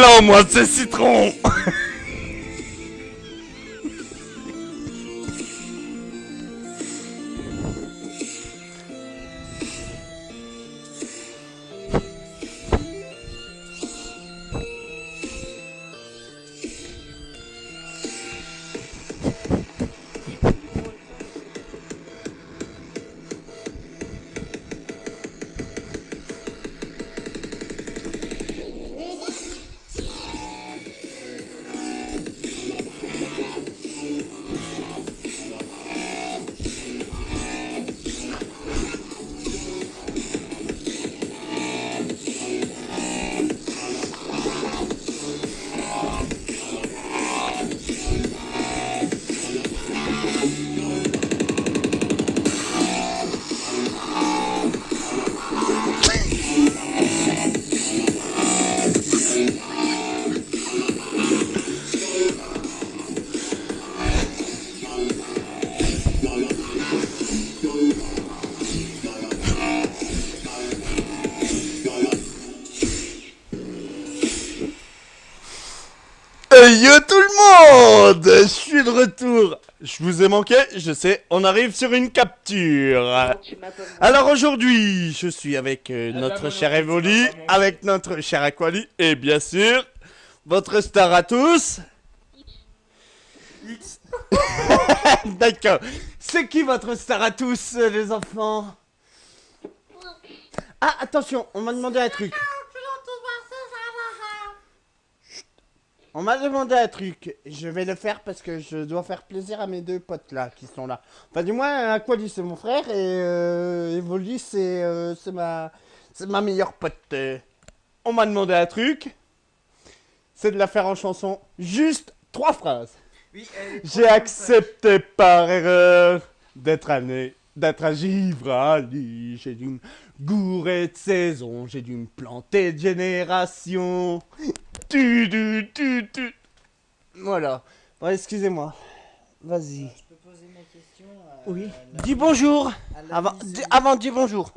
non, moi c'est citron. Yo tout le monde, je suis de retour. Je vous ai manqué, je sais, on arrive sur une capture. Alors aujourd'hui, je suis avec notre cher Evoli, avec notre cher Aquali, et bien sûr, votre star à tous. X. D'accord. C'est qui votre star à tous, les enfants? Ah, attention, on m'a demandé un truc. On m'a demandé un truc, je vais le faire parce que je dois faire plaisir à mes deux potes là qui sont là. Enfin du moins Aquali c'est mon frère et Evoli c'est ma meilleure pote. On m'a demandé un truc, c'est de la faire en chanson, juste 3 phrases. Oui, j'ai accepté par erreur d'être un givrali, j'ai dû me gourer de saison, j'ai dû me planter de génération. Voilà. Bon, excusez-moi. Vas-y. Je peux poser ma question Oui. Dis bonjour. Avant, dis bonjour.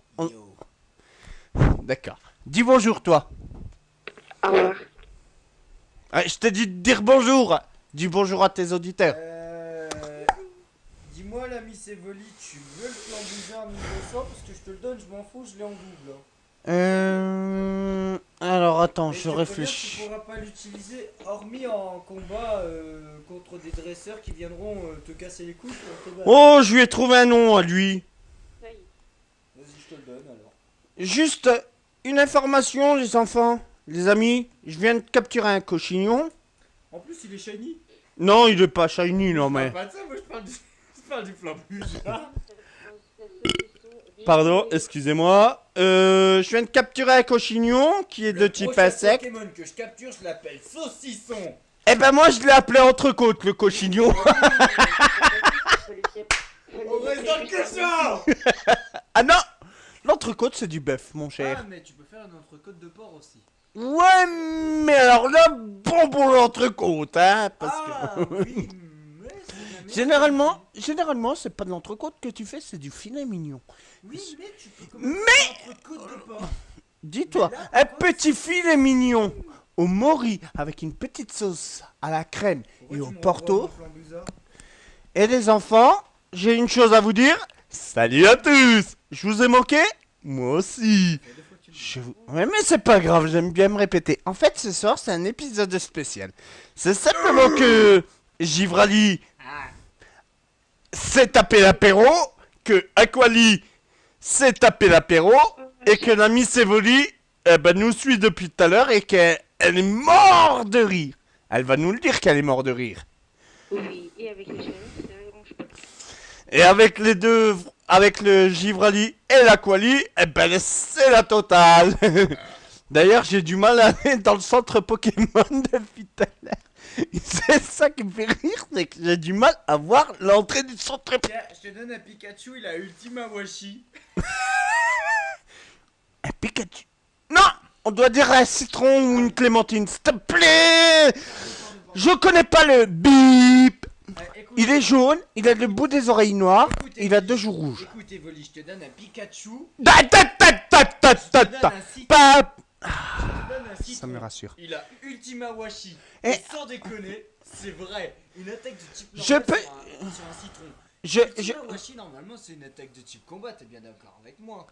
D'accord. Dis bonjour, toi. Au revoir. Ah, je t'ai dit de dire bonjour. Dis bonjour à tes auditeurs. Dis-moi, l'ami Evoli, tu veux le plan bizarre 1900 parce que je te le donne, je m'en fous, je l'ai en double. Alors attends, mais je réfléchis. Tu pourras pas l'utiliser hormis en combat contre des dresseurs qui viendront te casser les couilles pour te battre. Oh, je lui ai trouvé un nom à lui. Vas-y, je te le donne alors. Juste une information, les enfants, les amis. Je viens de capturer un cochignon. En plus, il est shiny. Non, il est pas shiny, non mais. Je parle pas de ça, moi je parle du flambuge. Pardon, excusez-moi. Je viens de capturer un cochignon qui est de type insecte. Le Pokémon que je capture, je l'appelle saucisson. Eh ben moi je l'ai appelé entrecôte le cochignon. On reste dans le cochon. Ah non, l'entrecôte c'est du bœuf mon cher. Ah mais tu peux faire une entrecôte de porc aussi. Ouais mais alors là, bon pour l'entrecôte hein. Parce que... oui, mais Généralement c'est pas de l'entrecôte que tu fais, c'est du filet mignon. Oui mais tu peux commencer une entrecôte de porc. Dis-toi, un petit filet mignon au mori avec une petite sauce à la crème et au porto. Et les enfants, j'ai une chose à vous dire. Salut à tous. Je vous ai manqué? Moi aussi. Ouais, mais c'est pas grave, j'aime bien me répéter. En fait, ce soir, c'est un épisode spécial. C'est simplement que Givrali s'est tapé l'apéro, que Aquali s'est tapé l'apéro, et que l'ami Evoli nous suit depuis tout à l'heure et qu'elle est morte de rire. Elle va nous le dire qu'elle est morte de rire. Oui, et avec les chéris, c'est vraiment chouette. Et avec les deux, avec le Givrali et l'Aquali, c'est la totale. D'ailleurs, j'ai du mal à aller dans le centre Pokémon depuis tout à l'heure. C'est ça qui me fait rire, c'est que j'ai du mal à voir l'entrée du centre. Tiens, je te donne un Pikachu, il a Ultima Washi. Un Pikachu? Non! On doit dire un citron ou une clémentine, s'il te plaît! Je connais pas le bip! Écoute, Il est jaune, il a le bout des oreilles noires, écoute, il a 2 joues rouges. Écoute, Evoli, je te donne un Pikachu. Ta ta ta ta ta ta ta. Pas... Je te donne un Ça citron. me rassure. Il a Ultima Washi. Et- Et sans déconner, c'est vrai. Une attaque de type Je normal peux- sur un citron. Je... Ultima Washi, normalement, c'est une attaque de type combat. T'es bien d'accord avec moi?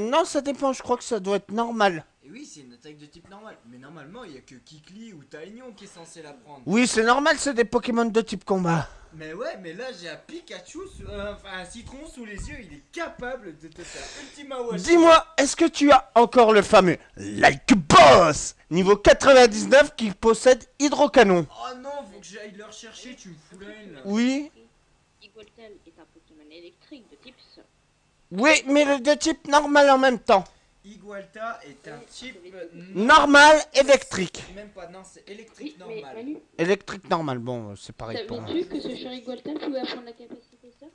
Non, ça dépend. Je crois que ça doit être normal. Et oui, c'est une attaque de type normal. Mais normalement, il y a que Kikli ou Taignon qui est censé la prendre. Oui, c'est normal, c'est des Pokémon de type combat. Mais ouais, mais là, j'ai un Pikachu, enfin un citron sous les yeux. Il est capable de te faire Ultima Washi. Dis-moi, est-ce que tu as encore le fameux Like Boss niveau 99 qui possède Hydrocanon? Oh non, faut que j'aille le rechercher. Tu me fous la haine là. Oui. Igualtal est un Pokémon électrique de type Sort. Oui, mais le de type normal en même temps. Igualta est un type Normal, électrique. Même pas, non, c'est Oui, électrique mais normal. Manu, Électrique normal, bon, c'est pareil pour moi. savais-tu que ce cher Igualtal pouvait apprendre la capacité Sort?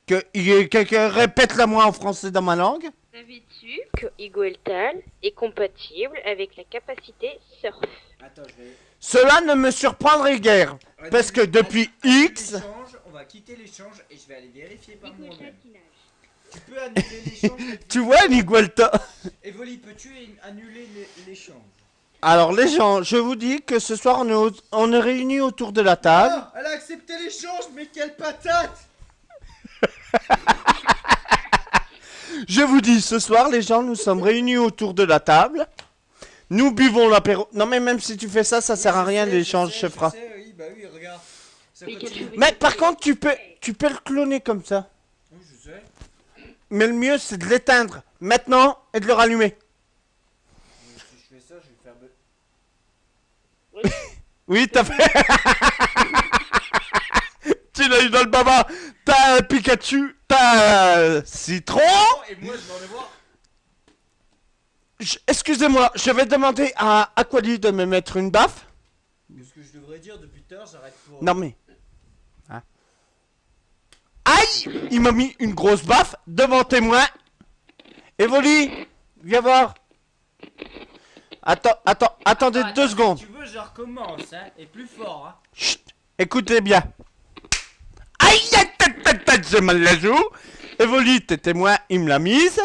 Que répète-la moi en français dans ma langue. Savais-tu que Igualtal est compatible avec la capacité Surf? Attends, je vais. Cela ne me surprendrait guère. Parce que depuis X... L'échange, on va quitter l'échange et je vais aller vérifier par Igualtal moi-même. qui nage. Tu peux annuler l'échange. Tu vois, Niguelta? Evoli, peux-tu annuler l'échange? Alors les gens, je vous dis que ce soir on est réunis autour de la table. Ah, elle a accepté l'échange, mais quelle patate! Je vous dis, ce soir les gens, nous sommes réunis autour de la table. Nous buvons l'apéro. Non mais même si tu fais ça, ça sert à rien, l'échange se fera. Oui, bah oui, regarde. Ça Mais continue. quel cheveu- Mais par contre, tu peux le cloner comme ça. Oui, je sais. Mais le mieux, c'est de l'éteindre maintenant et de le rallumer. Mais si je fais ça, je vais faire. Oui, t'as fait. Tu l'as eu dans le baba. T'as un Pikachu, t'as un citron. Oh, et moi, je vais en avoir. Excusez-moi, je vais demander à Aquali de me mettre une baffe. Ce que je devrais dire depuis tout à l'heure, j'arrête pour. Non mais... Hein. Aïe! Il m'a mis une grosse baffe devant témoin. Evoli, viens voir. Attendez Attends, 2 secondes. Si tu veux, je recommence, hein. Et plus fort, hein. Chut, écoutez bien. Aïe, j'ai mal la joue. Evoli, t'es témoin, il me l'a mise.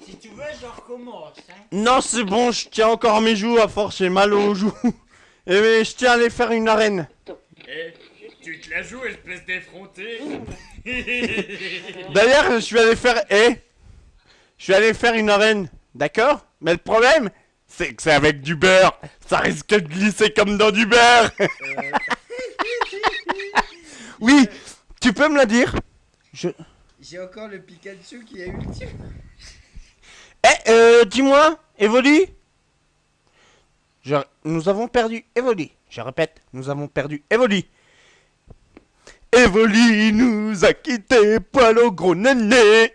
Si tu veux, je recommence, hein. Non, c'est bon, je tiens encore mes joues, à force j'ai mal aux joues. Et mais je tiens à aller faire une arène. Eh, tu te la joues, espèce d'effronté. D'ailleurs, je suis allé faire... je suis allé faire une arène, d'accord? Mais le problème, c'est que c'est avec du beurre. Ça risque de glisser comme dans du beurre. Oui, tu peux me la dire? J'ai encore le Pikachu qui a ultime. Dis-moi, Evoli? Nous avons perdu Evoli. Je répète, nous avons perdu Evoli. Evoli nous a quitté, poil au gros néné.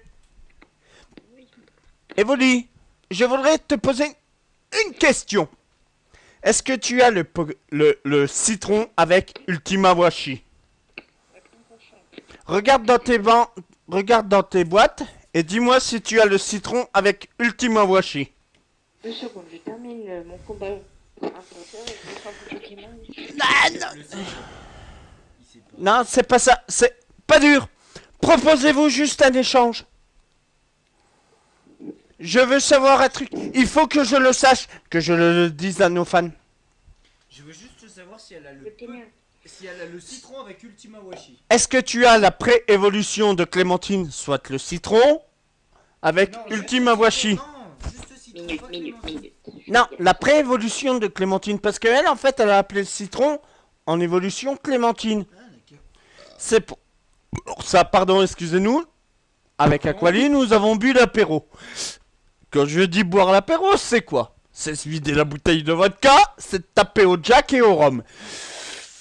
Evoli, je voudrais te poser une question. Est-ce que tu as le citron avec Ultima Washi? Regarde dans tes boîtes et dis-moi si tu as le citron avec Ultima Washi. 2 secondes, je termine mon combat. Imposteur et je prends mon Pokémon. Ah, non. Le sait. Il sait pas. Non, c'est pas ça, c'est pas dur. Proposez-vous juste un échange. Je veux savoir un truc. Il faut que je le sache, que je le dise à nos fans. Je veux juste savoir si elle a Le témoin. si elle a le citron avec Ultima Washi. Est-ce que tu as la pré-évolution de Clémentine, soit le citron, avec Non, Ultima Washi? Non, juste citron, Minute, pas minute, Clémentine. minute. Non, la pré-évolution de Clémentine, parce qu'elle, en fait, elle a appelé le citron en évolution Clémentine. Ah, d'accord. C'est pour ça, pardon, excusez-nous. Avec Aquali, nous avons bu l'apéro. Quand je dis boire l'apéro, c'est quoi? C'est se vider la bouteille de vodka, c'est de taper au Jack et au rhum.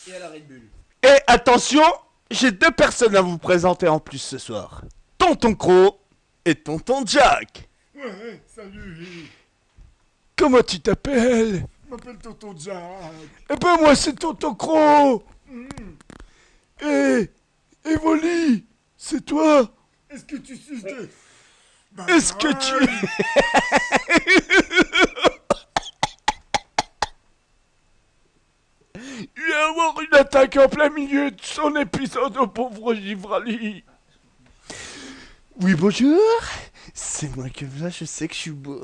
Et à la Red Bull. Et attention, j'ai 2 personnes à vous présenter en plus ce soir. Tonton Croc et Tonton Jack. Ouais, salut. Comment tu t'appelles? Je m'appelle Tonton Jack. Eh ben moi c'est Tonton Croc. Eh, Evoli, c'est toi? Est-ce que tu suces des... Est-ce que tu... Il va avoir une attaque en plein milieu de son épisode au pauvre Givrali. Oui, bonjour. C'est moi que là, je sais que je suis beau.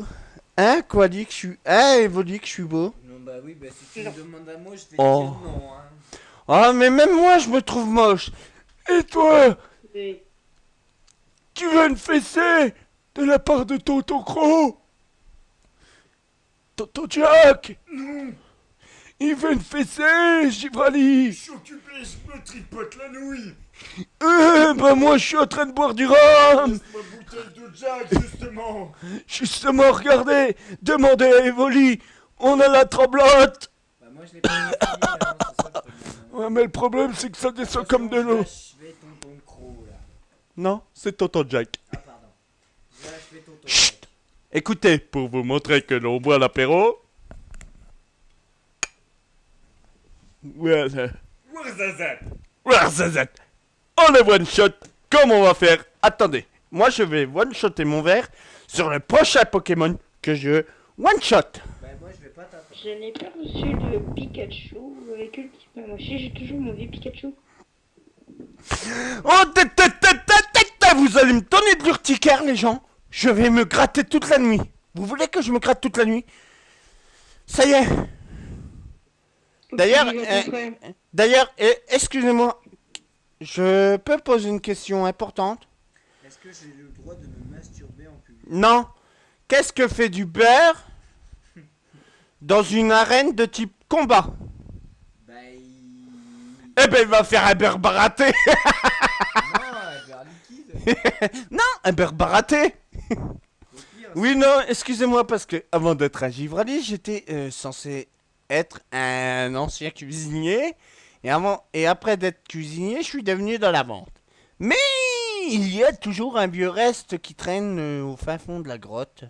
Hein, quoi dit que je suis... Hein, Evoli que je suis beau. Non, bah oui, bah si tu me demandes à moi, je vais Oh. dire non. Hein. Ah, mais même moi, je me trouve moche. Et toi, Oui. tu veux une fessée de la part de Tonton Croc? Tonton Jack? Non. Il veut une fessée, Givrali. Je suis occupé, je me tripote la nouille. Bah moi, je suis en train de boire du rhum. Ma bouteille de Jack, justement. Justement, regardez, demandez à Evoli. On a la tremblote. Bah moi, je l'ai pas fini, hein, c'est ça le problème. Ouais, mais le problème, c'est que ça descend comme de l'eau. Je vais tonton Croc là. Non, c'est Tonton Jack. Ah, pardon. Là, je vais tonton Chut. Jack. Écoutez, pour vous montrer que l'on boit l'apéro... Voilà. Ouarzazat. On est one shot. Comment on va faire? Attendez, moi je vais one shotter mon verre sur le prochain Pokémon que je one shot. Bah moi, je vais pas t'attendre. Je n'ai pas reçu de Pikachu avec Ultimate. Moi, j'ai toujours mon vieux Pikachu. Oh, vous allez me donner de l'urticaire, les gens. Je vais me gratter toute la nuit. Vous voulez que je me gratte toute la nuit? Ça y est. D'ailleurs, excusez-moi. Je peux poser une question importante? Est-ce que j'ai le droit de me masturber en public? Non. Qu'est-ce que fait du beurre dans une arène de type combat? Bah il... Eh ben, il va faire un beurre baraté. Non, vers liquide. Non, un beurre baraté. Au pire, Oui, non, excusez-moi, parce que avant d'être un givrali, j'étais censé être un ancien cuisinier. Et après d'être cuisinier, je suis devenu dans la vente. Mais il y a toujours un vieux reste qui traîne au fin fond de la grotte.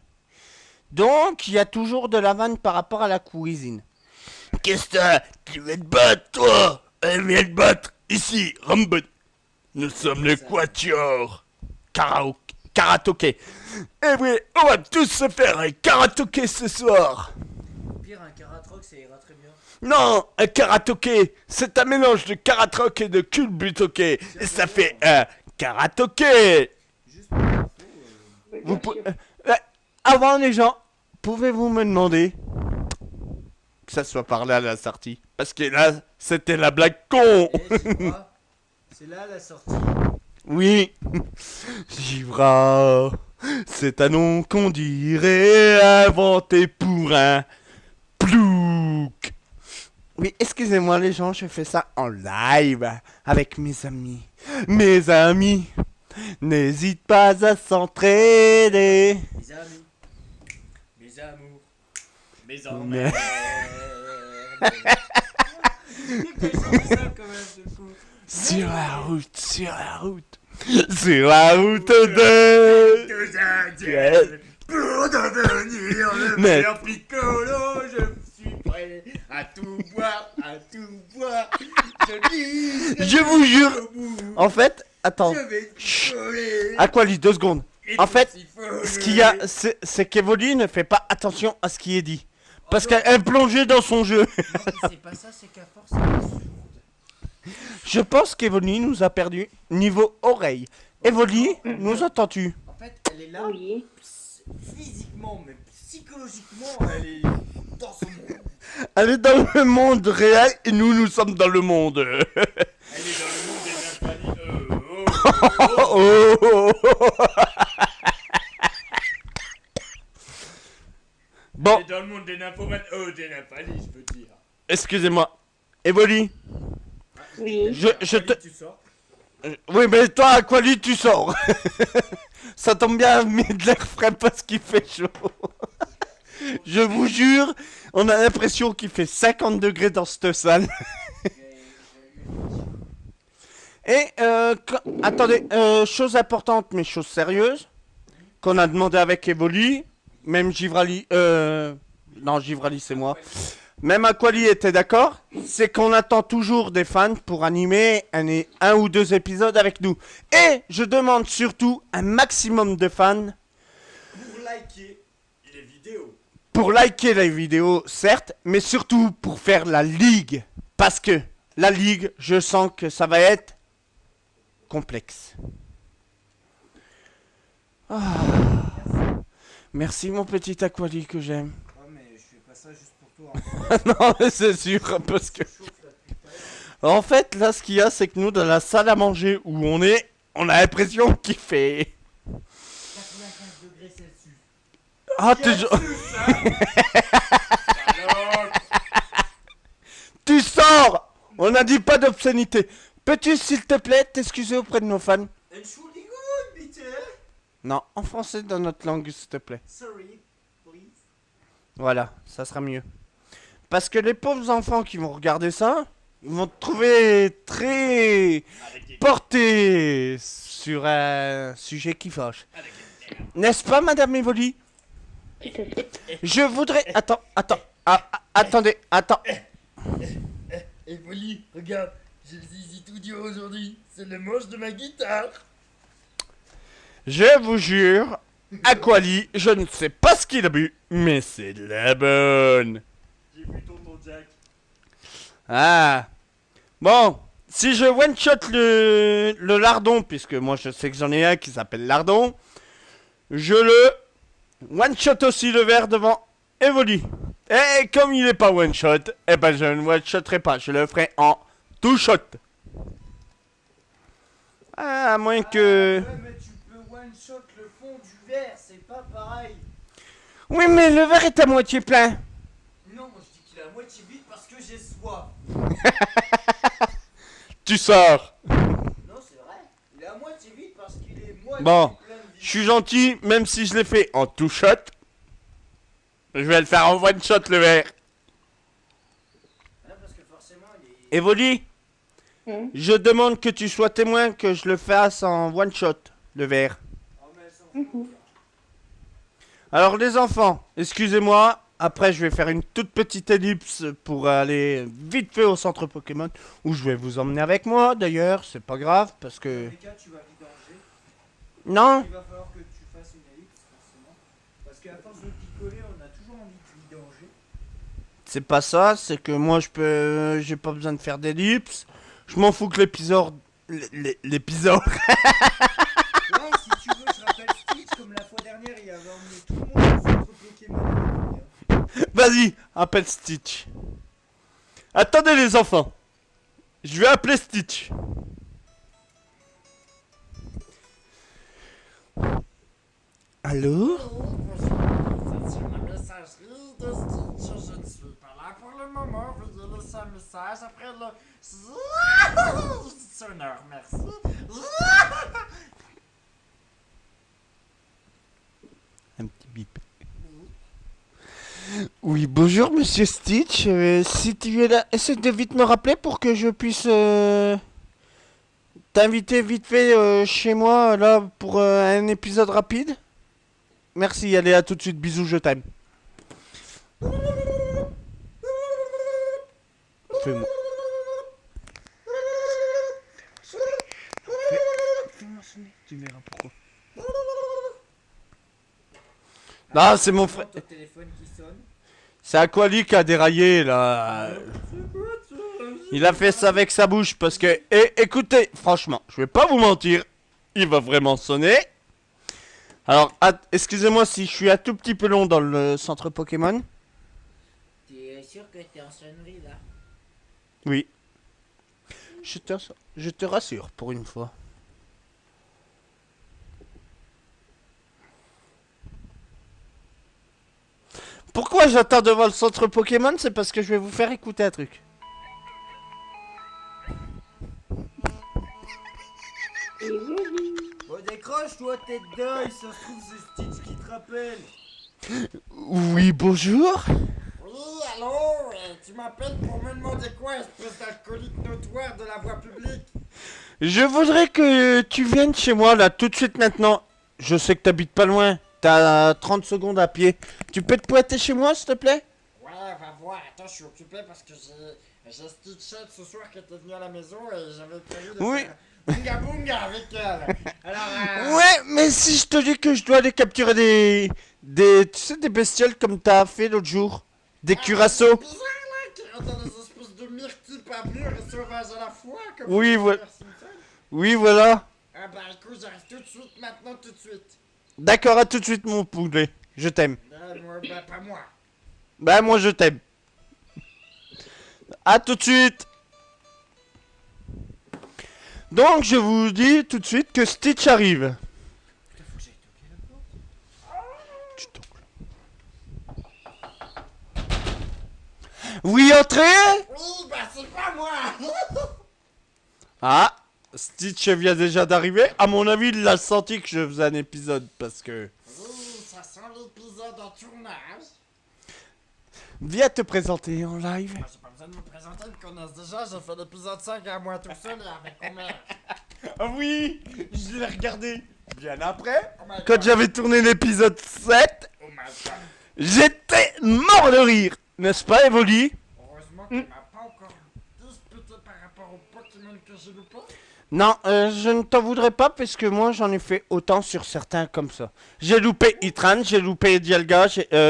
Donc, il y a toujours de la vanne par rapport à la cuisine. Qu'est-ce que t'as? Tu veux te battre, toi? Viens te battre. Ici, Rambon. Nous sommes les Quatuors. Karaoké. Eh oui, on va tous se faire un karaoké ce soir. au pire, un karatroc, ça ira très bien. Non, un karaoké, c'est un mélange de karatroc et de culbutoké. Et ça fait un karaoké. Juste pour l'info, Vous avant les gens, pouvez-vous me demander que ça soit par là la sortie? Parce que là, c'était la blague con. c'est là la sortie. Oui, Givra, c'est un nom qu'on dirait inventé pour un plouc. Oui, excusez-moi les gens, je fais ça en live avec mes amis. Mes amis, n'hésite pas à s'entraider. Mes amis, mes amours, mes enfants. Mais- ça quand même, c'est fou. Sur la route, sur la route, sur la route de... Pour devenir le Mais- meilleur picolo, je suis prêt à tout boire, à tout boire. Je vous jure. En fait, attends, Je vais picoler. Aquali, 2 secondes. Et En fait, s'il faut ce qu'il y a, c'est qu'Evoli ne fait pas attention à ce qui est dit. Parce qu'elle est plongée dans son jeu. Non, mais c'est pas ça, c'est qu'à force, elle est sourde. Je pense qu'Evoli nous a perdu niveau oreille. Evoli, nous entends-tu? En fait, elle est là, Oui. physiquement, mais psychologiquement, elle est dans son monde. Elle est dans le monde réel et nous sommes dans le monde. Elle est dans le monde des nymphalies. Oh, oh, oh. Bon, Elle est dans le monde des nymphomanes. Oh, des nymphalies, je veux dire. excusez-moi. Evoli, Oui. je te... Tu sors. Oui, mais toi, Aquali, tu sors. Ça tombe bien, mais de l'air frais parce qu'il fait chaud. Je vous jure, on a l'impression qu'il fait 50 degrés dans cette salle. Et, attendez, chose importante, mais chose sérieuse, qu'on a demandé avec Evoli, même Givrali, non, Givrali, c'est moi. Même Aquali était d'accord, c'est qu'on attend toujours des fans pour animer un ou deux épisodes avec nous. Et je demande surtout un maximum de fans Pour liker les vidéos. pour liker les vidéos, certes, mais surtout pour faire la ligue. Parce que la ligue, je sens que ça va être complexe. Ah. Merci mon petit Aquali que j'aime. Oh, mais je fais pas ça juste pour toi. Hein. Non, mais c'est sûr, parce que... En fait, là, ce qu'il y a, c'est que nous, dans la salle à manger où on est, on a l'impression qu'il fait... 95 degrés Celsius. Ah, t'es... Tu sors! On n'a dit pas d'obscénité. Peux-tu, s'il te plaît, t'excuser auprès de nos fans? Entschuldigung, bitte. Non, en français, dans notre langue, s'il te plaît. Sorry, please. Voilà, ça sera mieux. Parce que les pauvres enfants qui vont regarder ça, ils vont te trouver très portés sur un sujet qui fâche. N'est-ce pas, Madame Evoli? Tout à fait. Je voudrais... Attends. Attendez. Evoli, regarde, j'ai le zizi tout dur aujourd'hui. C'est le manche de ma guitare. Je vous jure, Aquali, je ne sais pas ce qu'il a bu, mais c'est de la bonne. J'ai vu tonton Jack. Ah. Bon, si je one-shot le lardon, puisque moi je sais que j'en ai un qui s'appelle lardon, je le one-shot aussi le verre devant Evoli. Et comme il est pas one-shot, eh ben je ne one-shotterai pas, je le ferai en two-shot. Ah, à moins que... Ouais, mais tu peux one-shot le fond du verre, c'est pas pareil. Oui, mais le verre est à moitié plein. Non, moi je dis qu'il est à moitié vide parce que j'ai soif. Tu sors. Non, c'est vrai. Il est à moitié vide parce qu'il est moitié Bon, plein de je vide. suis gentil, même si je l'ai fait en two-shot. Je vais le faire en one-shot le verre. Hein, parce que forcément, il est... Evoli, je demande que tu sois témoin que je le fasse en one-shot, le verre. Oh, mais elle s'en fout. Alors les enfants, excusez-moi, après je vais faire une toute petite ellipse pour aller vite fait au centre Pokémon, où je vais vous emmener avec moi d'ailleurs, c'est pas grave, parce que... Dans les cas, tu vas vidanger. Non, Il va falloir que tu fasses une ellipse, forcément. Parce qu'à force de picoler, on a toujours envie de vidanger. c'est pas ça, c'est que moi je peux... J'ai pas besoin de faire d'ellipse, je m'en fous que l'épisode... L'épisode... Ouais, si tu veux, je rappelle Stitch, comme la fois dernière, il avait emmené tout le monde au centre Pokémon. Vas-y, appelle Stitch. Attendez les enfants. Je vais appeler Stitch. Allô? C'est la messagerie de Stitch. Je ne suis pas là pour le moment. Veuillez laisser un message après le sonneur. Merci. Un petit bip. Oui, bonjour Monsieur Stitch. Si tu es là, essaie de vite me rappeler pour que je puisse t'inviter vite fait chez moi là pour un épisode rapide. Merci, allez à tout de suite. Bisous, je t'aime. Fais-moi. Fais-moi sonner, tu verras pourquoi. Non, c'est mon frère. Ton téléphone qui sonne. C'est Aquali qui a déraillé là. Il a fait ça avec sa bouche parce que... écoutez, franchement, je vais pas vous mentir. Il va vraiment sonner. Alors, excusez-moi si je suis un tout petit peu long dans le centre Pokémon. T'es sûr que t'es en sonnerie là? Oui. Je te rassure pour une fois. Pourquoi j'attends devant le centre Pokémon? C'est parce que je vais vous faire écouter un truc. Bon, décroche, toi, tête d'œil. Ça se trouve, c'est Stitch qui te rappelle. Oui, bonjour. Oui, allô? Tu m'appelles pour me demander quoi, espèce d'alcoolique notoire de la voie publique? Je voudrais que tu viennes chez moi là tout de suite maintenant. Je sais que t'habites pas loin. T'as 30 secondes à pied. Tu peux te pointer chez moi, s'il te plaît? Ouais, va voir. Attends, je suis occupé parce que j'ai Stitchette ce soir qui était venue à la maison et j'avais prévu de Oui. faire bunga bunga avec elle. Alors, Ouais, mais si je te dis que je dois aller capturer tu sais, des bestioles comme t'as fait l'autre jour. Des curassos. C'est bizarre là, qui rentrent dans des espèces de myrtilles pas mûres et sauvages à la fois. Comme Oui, dans voilà. Simpson. Oui, voilà. Ah bah écoute, j'arrive tout de suite, maintenant, tout de suite. D'accord, à tout de suite, mon poulet. Je t'aime. Moi, ben, pas moi. Bah, moi, je t'aime. À tout de suite. Donc, je vous dis tout de suite que Stitch arrive. Tu toques. Oui, entrez. Oui, ben c'est pas moi. Ah, Stitch vient déjà d'arriver. À mon avis, il a senti que je faisais un épisode parce que... Oui, ça sent l'épisode en tournage. Viens te présenter en live. Moi, j'ai pas besoin de me présenter, ils me connaissent déjà. J'ai fait l'épisode 5 à moi tout seul et avec Homer. Ah oui, je l'ai regardé bien après. Oh my Quand God. j'avais tourné l'épisode 7, Oh my God. j'étais mort de rire. N'est-ce pas, Evoli? Heureusement qu'il m'a pas encore disputé par rapport au Pokémon que j'ai loupé. Non, je ne t'en voudrais pas parce que moi j'en ai fait autant sur certains comme ça. J'ai loupé Itran, j'ai loupé Dialga,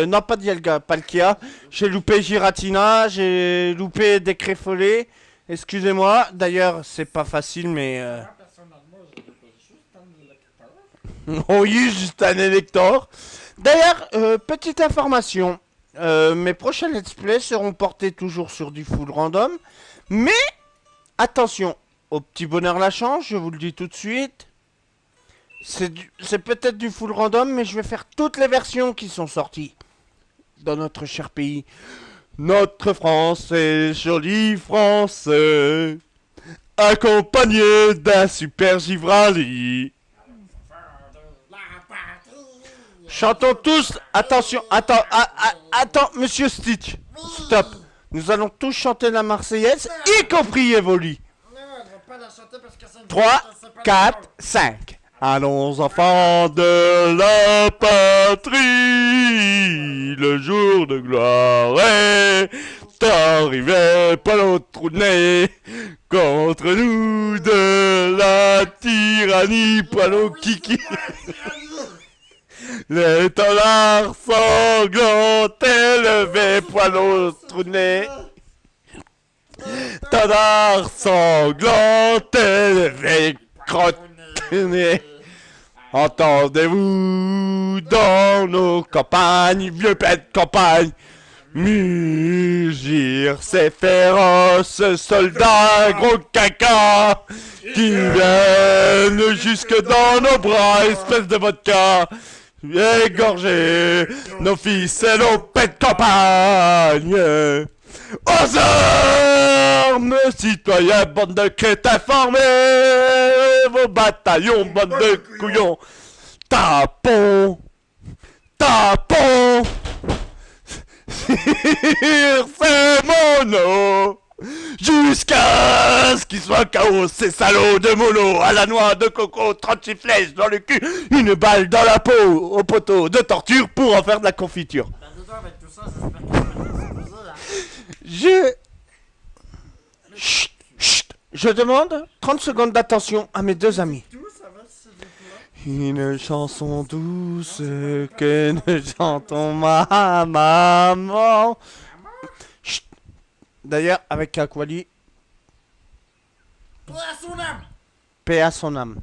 non pas Dialga, Palkia, j'ai loupé Giratina, j'ai loupé Décréfolé. Excusez-moi, d'ailleurs c'est pas facile mais... Moi, personnellement, j'ai loupé juste un électeur. Oui, juste un élector. D'ailleurs, petite information. Mes prochains let's play seront portés toujours sur du full random. Mais, attention, au petit bonheur la chance, je vous le dis tout de suite. C'est peut-être du full random, mais je vais faire toutes les versions qui sont sorties dans notre cher pays. Notre France est jolie France, accompagnée d'un super Givrali. La patrie. Chantons tous, attention, attends, monsieur Stitch, stop. Nous allons tous chanter la Marseillaise, y compris Evoli. Non, on va pas la chanter parce que c'est une 3, je sais pas 4, les 5. Allons enfants de la patrie, le jour de gloire est arrivé, pas l'autre trou de nez, contre nous de la tyrannie, poilot kiki. L'étendard sanglant élevé, poilot trou de nez. Étendard sanglant élevé, crotte de nez. Entendez-vous dans nos campagnes, vieux pets de campagne, mugir ces féroces soldats gros caca qui viennent jusque dans nos bras, espèce de vodka, égorger nos fils et nos pets de campagne. Aux armes, citoyens, bande de crétins formés, vos bataillons, bande de couillons, tapons, tapons, sur ces monos, jusqu'à ce qu'ils soient chaos, ces salauds de mono, à la noix de coco, 36 flèches dans le cul, une balle dans la peau, au poteau de torture pour en faire de la confiture. Ben, dis donc, avec tout ça, j'espère que ça va s'amuser, hein. Chut, chut, je demande 30 secondes d'attention à mes deux amis. Tout, ça va, s'il vous plaît. Une chanson douce que nous chantons ma maman. Chut. D'ailleurs, avec Aquali, Paix à son âme. paix à son âme.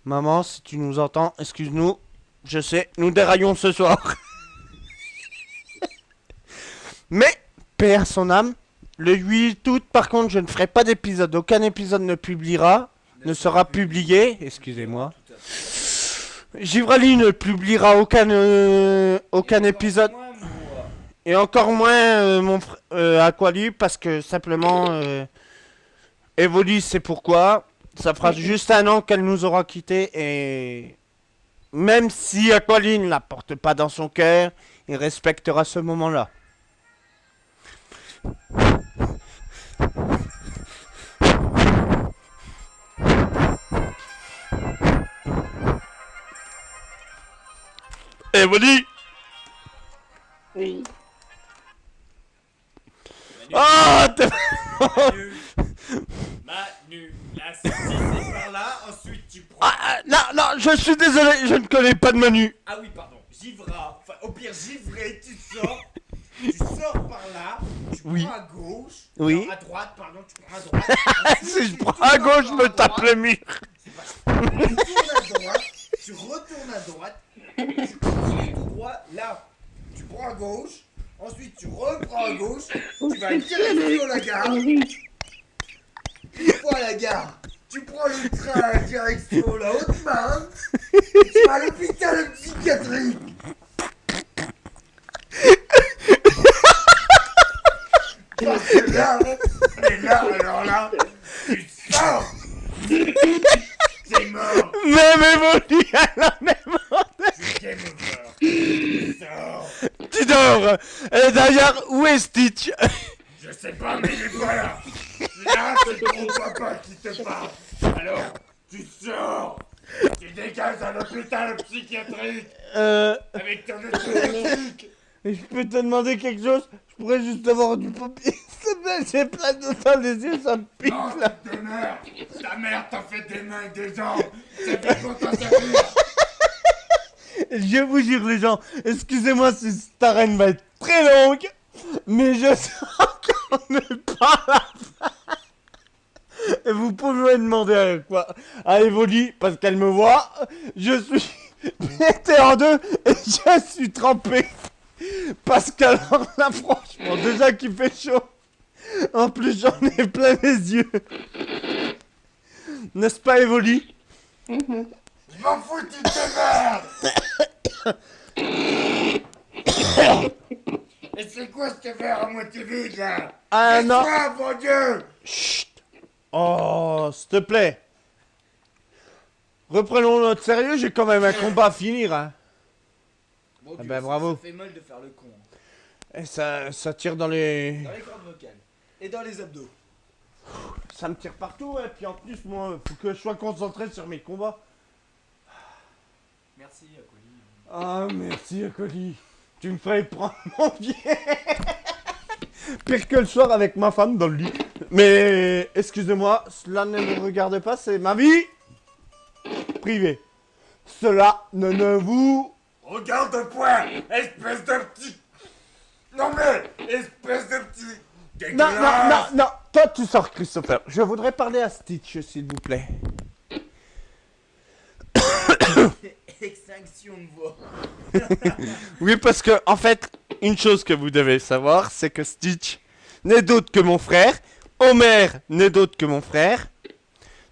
Maman, si tu nous entends, excuse-nous. Je sais, nous déraillons ce soir. Mais, paix à son âme. Le 8 août, par contre, je ne ferai pas d'épisode. Aucun épisode ne sera publié. Excusez-moi. Givrali ne publiera aucun épisode. Moi, Et encore moins mon frère Aquali, parce que simplement Evoli, c'est pourquoi. Ça fera juste un an qu'elle nous aura quittés et même si Aquali ne la porte pas dans son cœur, il respectera ce moment-là. Evoli. Oui. Ah, t'es... Manu, la sortie c'est par là, ensuite tu prends. Non, je suis désolé, je ne connais pas de Manu. Ah oui, pardon, Givra, enfin au pire Givré, tu sors par là, tu Oui. prends à gauche, Oui. non, à droite, pardon, tu prends à droite. Ensuite, Si je tu prends tournes à gauche, je encore me à tape droite, le mur. Tu retournes à droite, gauche, ensuite tu reprends à gauche, tu vas direction la gare. Une fois à la gare, tu prends le train direction la Haute-Marne et tu vas à l'hôpital psychiatrique. Parce que là, mais là, alors là, tu sors. C'est mort. Même Evoli à la même heure. C'est game over. Tu sors. Tu dors. Et d'ailleurs, où est Stitch? Je sais pas, mais il est pas là. Là, c'est ton papa qui te parle. Alors, tu sors. Tu dégages à l'hôpital psychiatrique avec ton automatique. Et je peux te demander quelque chose? Je pourrais juste avoir du papier. S'il te plaît, j'ai plein de temps les yeux, ça me pique Non, là. tu te meurs. Ta mère t'a fait des mains et des jambes. Ça fait qu'on t'en servir. Je vous jure les gens, excusez-moi si cette arène va être très longue, mais je sens qu'on n'est pas à la fin. Et vous pouvez demander à quoi? À Evoli, parce qu'elle me voit, je suis pété en deux et je suis trempé. Parce qu'alors là franchement, déjà qu'il fait chaud, en plus j'en ai plein les yeux. N'est-ce pas Evoli? Je m'en fous, tu te meurs. Et c'est quoi ce verre à moitié vide là? Ah non. Tais-toi, mon Dieu. Chut. Oh, s'il te plaît. Reprenons notre sérieux, j'ai quand même un combat à finir. Hein. Bon, Ah Dieu, ben, bravo. Ça fait mal de faire le con. Hein. Et ça tire dans les... Dans les cordes vocales. Et dans les abdos. Ça me tire partout, et puis en plus, moi, faut que je sois concentré sur mes combats. Merci, Aquali. Ah, merci, Akoli. Tu me ferais prendre mon pied. Pire que le soir avec ma femme dans le lit. Mais, excusez-moi, cela ne me regarde pas, c'est ma vie privée. Cela ne vous... Regarde-toi, espèce de petit... Non mais, espèce de petit... Non, non, non, dégueulasse. non. Toi, tu sors, Christopher. Je voudrais parler à Stitch, s'il vous plaît. Extinction de voix. Oui, parce que, en fait, une chose que vous devez savoir, c'est que Stitch n'est d'autre que mon frère. Homer n'est d'autre que mon frère.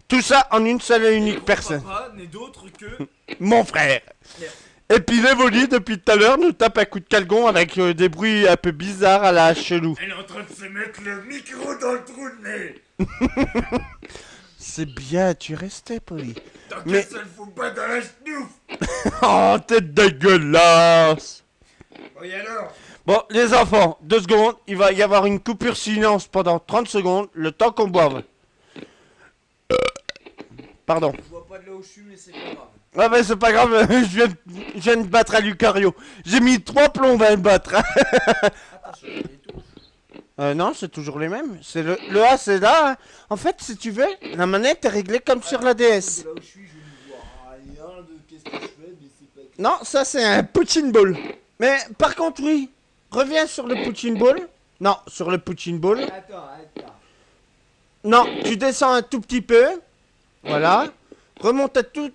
Tout ça en une seule et unique personne. Papa n'est d'autre que... Mon frère. Et puis l'Evoli, depuis tout à l'heure, nous tape un coup de calgon avec des bruits un peu bizarres à la chelou. Elle est en train de se mettre le micro dans le trou de nez. C'est bien, tu restais poli. Tant Mais- que ça le fout pas dans la chenouf. Oh, t'es dégueulasse. Oui alors. Bon, les enfants, 2 secondes, il va y avoir une coupure silence pendant 30 secondes, le temps qu'on boive. Pardon. Je vois pas de là où je suis, mais c'est pas grave. Ah ben c'est pas grave, je viens de battre à Lucario. J'ai mis 3 plombs à le battre. Attends, je les touche. Non, c'est toujours les mêmes. C'est le A, c'est là. Hein. En fait, si tu veux, la manette est réglée comme sur la DS. De là où je suis, je ne vois rien de qu'est-ce que je fais, mais c'est pas... Non, ça c'est un Poutine Ball. Mais par contre, oui, reviens sur le Poutine Ball. Non, sur le Poutine Ball. Attends. Non, tu descends un tout petit peu. Voilà. Remonte un tout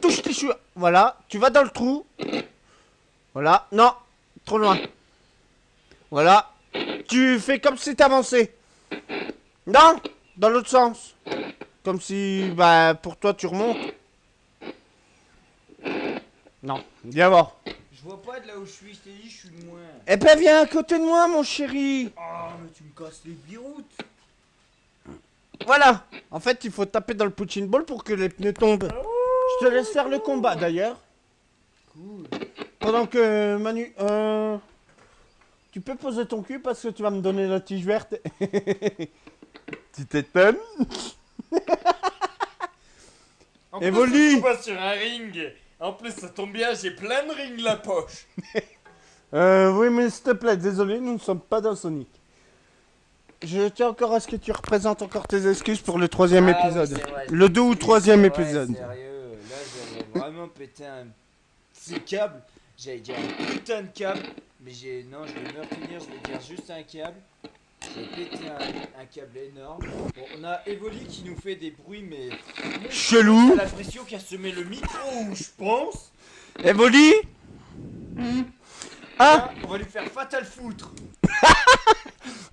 petit chou. Voilà. Tu vas dans le trou. Voilà. Non, trop loin. Voilà. Tu fais comme si t'avançais. Non, dans l'autre sens. Comme si, bah, pour toi, tu remontes. Non, viens voir. Je vois pas de là où je suis, je t'ai dit, je suis loin. Eh ben, viens à côté de moi, mon chéri. Oh, mais tu me casses les biroutes. Voilà. En fait, il faut taper dans le Poutine Ball pour que les pneus tombent. Je te laisse faire le combat, d'ailleurs. Cool. Pendant que Manu... Tu peux poser ton cul parce que tu vas me donner la tige verte. Tu t'étonnes? En Evoli. plus, on combat sur un ring. En plus, ça tombe bien, j'ai plein de rings la poche. Oui, mais s'il te plaît, désolé, nous ne sommes pas dans Sonic. Je tiens encore à ce que tu représentes encore tes excuses pour le 3e épisode. Oui, c'est vrai. Le 2 ou 3e épisode. Sérieux, là j'avais vraiment pété un petit câble. J'allais dire un putain de câble, mais non, je vais me retenir, je vais dire juste un câble. J'ai pété un câble énorme. Bon, on a Evoli qui nous fait des bruits, mais Chelou. j'ai l'impression qu'elle se met le micro où je pense. Evoli, Ah, On va lui faire fatal foutre.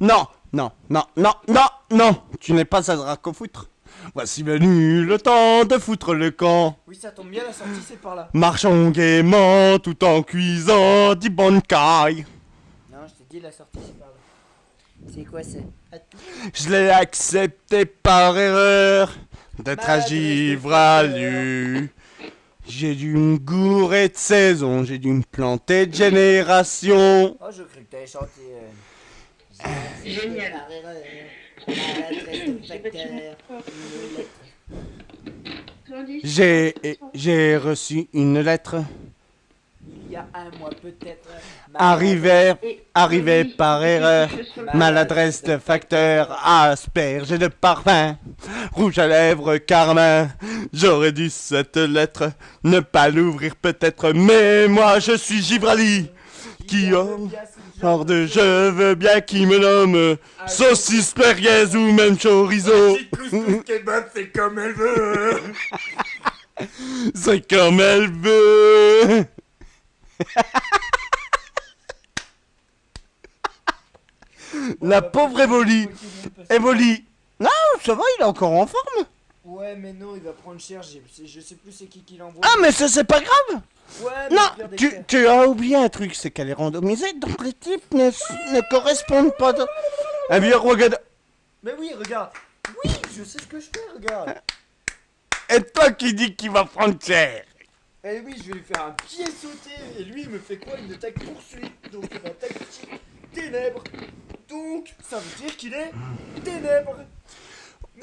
non, non, non, non, non, non. Tu n'es pas un dracofoutre. Voici venu le temps de foutre le camp. Oui, ça tombe bien, la sortie c'est par là. Marchons gaiement tout en cuisant du bonkai. Non, je t'ai dit, la sortie c'est par là. C'est quoi c'est? Je l'ai accepté par erreur d'être un Madresse de givralu. J'ai dû me gourer de saison, j'ai dû me planter de génération. Oh, je crois que t'avais chanté. Génial. J'ai reçu une lettre. Il y a un mois peut-être. Arrivé par erreur. Maladresse de facteur, asperge de parfum, rouge à lèvres, carmin. J'aurais dû cette lettre ne pas l'ouvrir peut-être, mais moi je suis Givrali, qui hors de je veux bien qui me nomme saucisse merguez ou même chorizo. Couscous kebab, c'est comme elle veut. C'est comme elle veut. La pauvre Evoli. Evoli. Non, ça va, il est encore en forme. Ouais, mais non, il va prendre cher. Je sais plus c'est qui l'envoie. Ah, mais ça, c'est pas grave. Ouais, mais Non, pire des tu, cas. tu as oublié un truc, c'est qu'elle est randomisée, donc les types ne correspondent pas. Eh bien, regarde. Mais oui, regarde. Oui, je sais ce que je fais, regarde. Et toi qui dis qu'il va prendre cher. Eh oui, je vais lui faire un pied sauté. Et lui, il me fait quoi? Une attaque poursuite. Donc, une attaque type ténèbres. Donc, ça veut dire qu'il est ténèbres.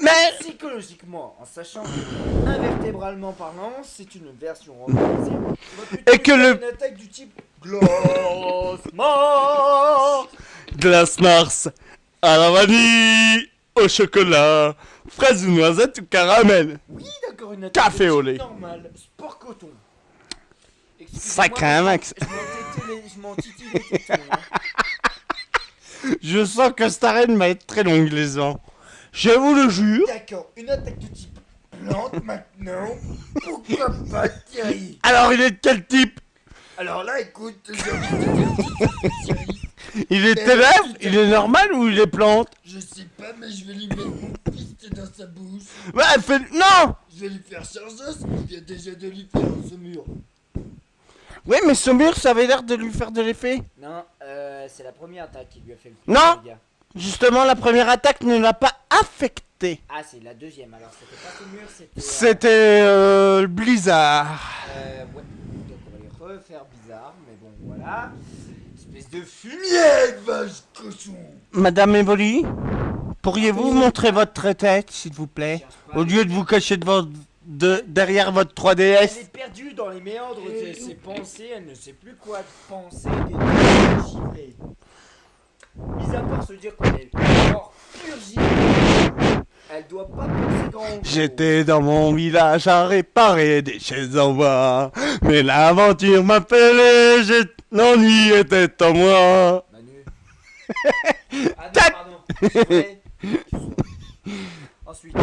Mais Psychologiquement, en sachant que, invertébralement parlant, c'est une version organisée. On va plutôt Et que lui faire le- une attaque du type Glace Mars. glace Mars à la vanille, au chocolat, fraise ou noisette ou caramel. Oui, d'accord, une attaque Café de au type lait. normal. Sport coton. Excusez-moi, Sacré mais max. Je m'en titille les tétons, hein. Je sens que cette arène va être très longue, les gens. Je vous le jure. D'accord, une attaque de type Plante maintenant. Pourquoi pas, Thierry? Alors, il est de quel type? Alors là, écoute, j'ai envie de te dire tout ça, Thierry. Il est ténèbres? Il est normal ou il est plante? Je sais pas, mais je vais lui mettre mon piste dans sa bouche. Ouais, fais... Non. Je vais lui faire Charzos, il vient déjà de lui faire ce mur. Oui, mais ce mur, ça avait l'air de lui faire de l'effet. Non, c'est la première attaque qui lui a fait le coup. Non. les gars. Justement, la première attaque ne l'a pas affecté. Ah, c'est la deuxième, alors c'était pas ce mur, c'était... C'était le blizzard. ouais, donc on va les refaire bizarre, mais bon, voilà. Espèce de fumier. Miel, vache cochon. Madame Evoli, pourriez-vous montrer votre tête, s'il vous plaît, au lieu de vous cacher derrière votre 3DS? Elle est perdue dans les méandres de ses pensées, elle ne sait plus quoi penser, des givrés. Mis à part se dire qu'on est mort pur givré, elle doit pas penser grand chose. J'étais dans mon village à réparer des chaises en bois, mais l'aventure m'appelait, l'ennui était en moi. Manu. Ah non, pardon. Givré. Ensuite, je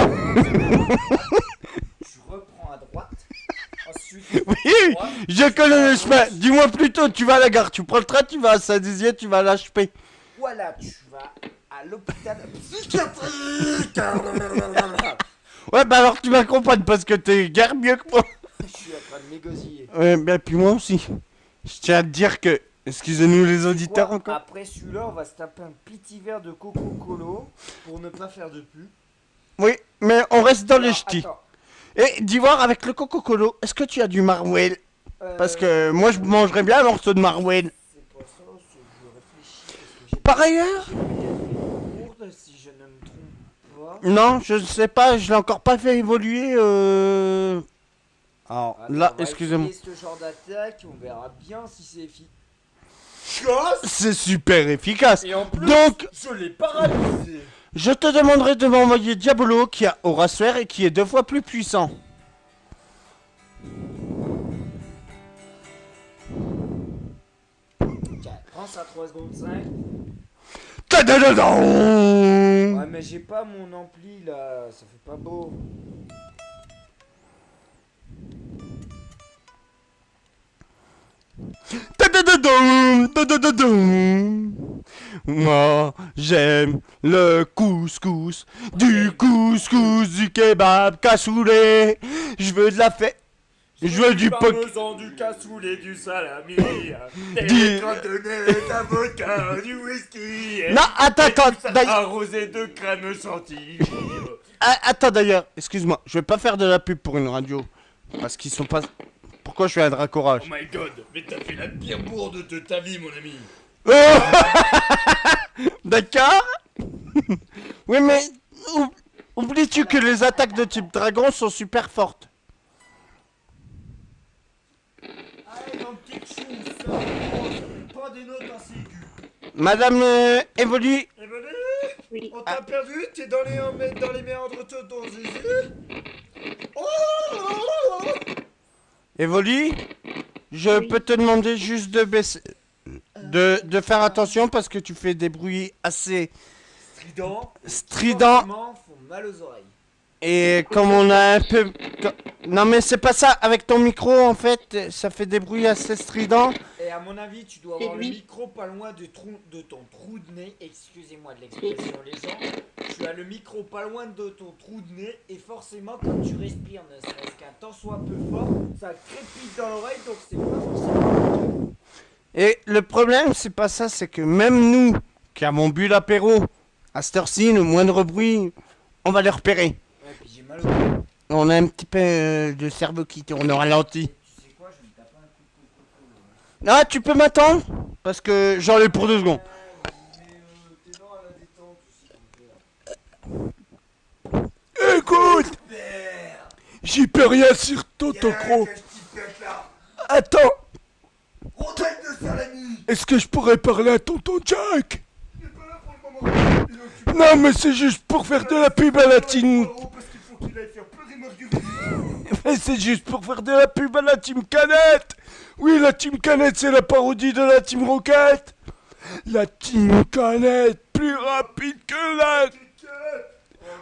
reprends à droite. Ensuite, Oui, je connais le chemin. Dis-moi plutôt, tu vas à la gare, tu prends le train, tu vas à Saint-Dizier, tu vas à l'HP. voilà, tu vas à l'hôpital Psychiatrique. Ouais, bah alors tu m'accompagnes parce que t'es guère mieux que moi. Je suis en train de négocier. Ouais, ben puis moi aussi. Je tiens à te dire que, excusez-nous les auditeurs Quoi, encore. après celui-là, on va se taper un petit verre de coco colo pour ne pas faire de pub. Oui, mais on reste dans les Alors, ch'tis. attends, Et d'Ivoire avec le coco colo, est-ce que tu as du marwell? Parce que moi je mangerais bien un morceau de marwell. c'est pas ça, c'est que je réfléchis parce que j'ai Par ailleurs, j'ai une gourde, si je ne me trompe pas. non, je ne sais pas, je l'ai encore pas fait évoluer. Alors Attends, là, on va excusez-moi. essayer ce genre d'attaque, on verra bien si c'est efficace. C'est super efficace. Et en plus, Donc, je l'ai paralysé. je te demanderai de m'envoyer Diabolo qui a Aura Sphère et qui est 2 fois plus puissant. Tiens, prends ça 3 secondes 5. Ta-da-da-da. Ouais, mais j'ai pas mon ampli là, ça fait pas beau. Ta-da-da-dum, ta-da-da-dum. Moi, j'aime le couscous, du kebab, cassoulet. Je veux de la fête. Je veux du parmesan, du cassoulet, du salami, Du- des cantonnettes, un vodka, du whisky. Non, attends, Arrosé de crème chantilly. attends d'ailleurs, excuse-moi, je vais pas faire de la pub pour une radio. Parce qu'ils sont pas... Pourquoi je fais un Oh racorage? my god, mais t'as fait la pire bourde de ta vie, mon ami. D'accord. Oui, mais... Oublies-tu que les attaques de type dragon sont super fortes? Allez, mon petit chou, ça pas des notes en sécu. Madame Evoli, Et venez, Oui. on t'a perdu, t'es dans les méandres de ton zizi. Evoli, je peux te demander juste de baisser... De faire attention parce que tu fais des bruits assez stridents. Font mal aux oreilles. Et comme on a un peu... Non mais c'est pas ça, avec ton micro en fait, ça fait des bruits assez stridents. Et à mon avis, tu dois Et avoir le lui micro pas loin de ton trou de nez. Excusez-moi de l'expression, les gens. Tu as le micro pas loin de ton trou de nez. Et forcément, quand tu respires, ne serait-ce qu'un temps soit peu fort, ça crépite dans l'oreille. Donc c'est pas forcément. Et le problème c'est pas ça, c'est que même nous, qui avons bu l'apéro, à cette heure-ci, le moindre bruit, on va les repérer. Ouais, puis j'ai mal au cœur. On a un petit peu de cerveau qui tourne au ralenti. Tu sais quoi, je vais me taper un coup de coco. Ah, tu peux m'attendre? Parce que j'en ai pour 2 secondes. Mais t'es dans à la détente aussi. Écoute, Père, j'y peux rien sur ton y'a tocro. qu'un petit pète là. Attends, Rondelle de salami. est-ce que je pourrais parler à tonton Jack? Il est pas là pour le moment. Il est occupé. Non, mais c'est juste pour faire de la pub à la team. Parce qu'il faut qu'il aille faire pleurer Marguerite. Mais c'est juste pour faire de la pub à la team Canette. Oui, la team Canette, c'est la parodie de la team Rocket. La team Canette, plus rapide que la...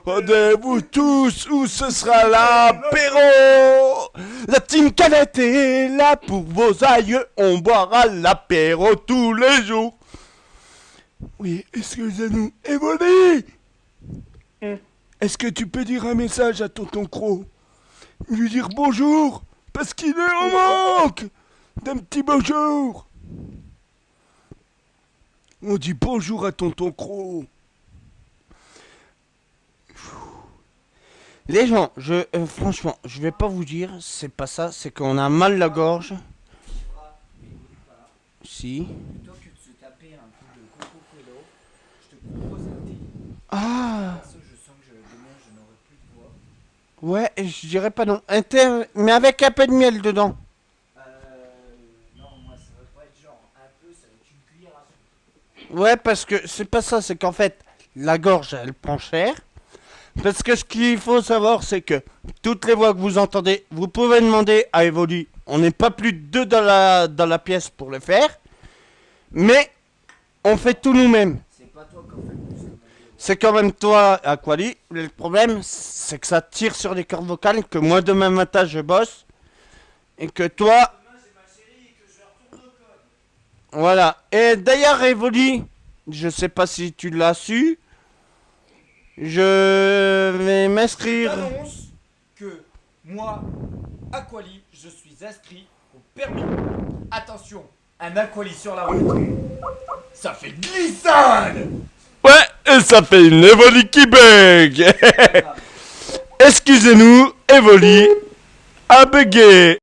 Rendez-vous tous où ce sera l'apéro. La team Canette est là pour vos aïeux, on boira l'apéro tous les jours. Oui, excusez-nous. Evoli, Hmm. est-ce que tu peux dire un message à tonton Croc? Lui dire bonjour, parce qu'il est en manque d'un petit bonjour. On dit bonjour à tonton Croc. Les gens, franchement, je vais pas vous dire, c'est pas ça, c'est qu'on a mal la gorge. Si. Plutôt que de se taper un coup de coco colo, je te propose un thé. Ah, Parce que je sens que demain je n'aurai plus de voix. ouais, je dirais pas non. Mais avec un peu de miel dedans. Non, moi ça va pas être genre un peu, ça va être une cuillère à soupe. Ouais, parce que c'est pas ça, c'est qu'en fait, la gorge, elle prend cher. Parce que ce qu'il faut savoir, c'est que toutes les voix que vous entendez, vous pouvez demander à Evoli. On n'est pas plus de 2 dans la pièce pour le faire. Mais on fait tout nous-mêmes. C'est pas toi qui en fais le plus. C'est quand même toi, Aquali. Le problème, c'est que ça tire sur les cordes vocales, que moi, demain matin, je bosse. Et que toi... Voilà. Et d'ailleurs, Evoli, je sais pas si tu l'as su, je vais m'inscrire... J'annonce que moi, Aquali, je suis inscrit au permis. Attention, un Aquali sur la route, ça fait glissade. Ouais, et ça fait une Evoli qui bug. Excusez-nous, Evoli a bugué.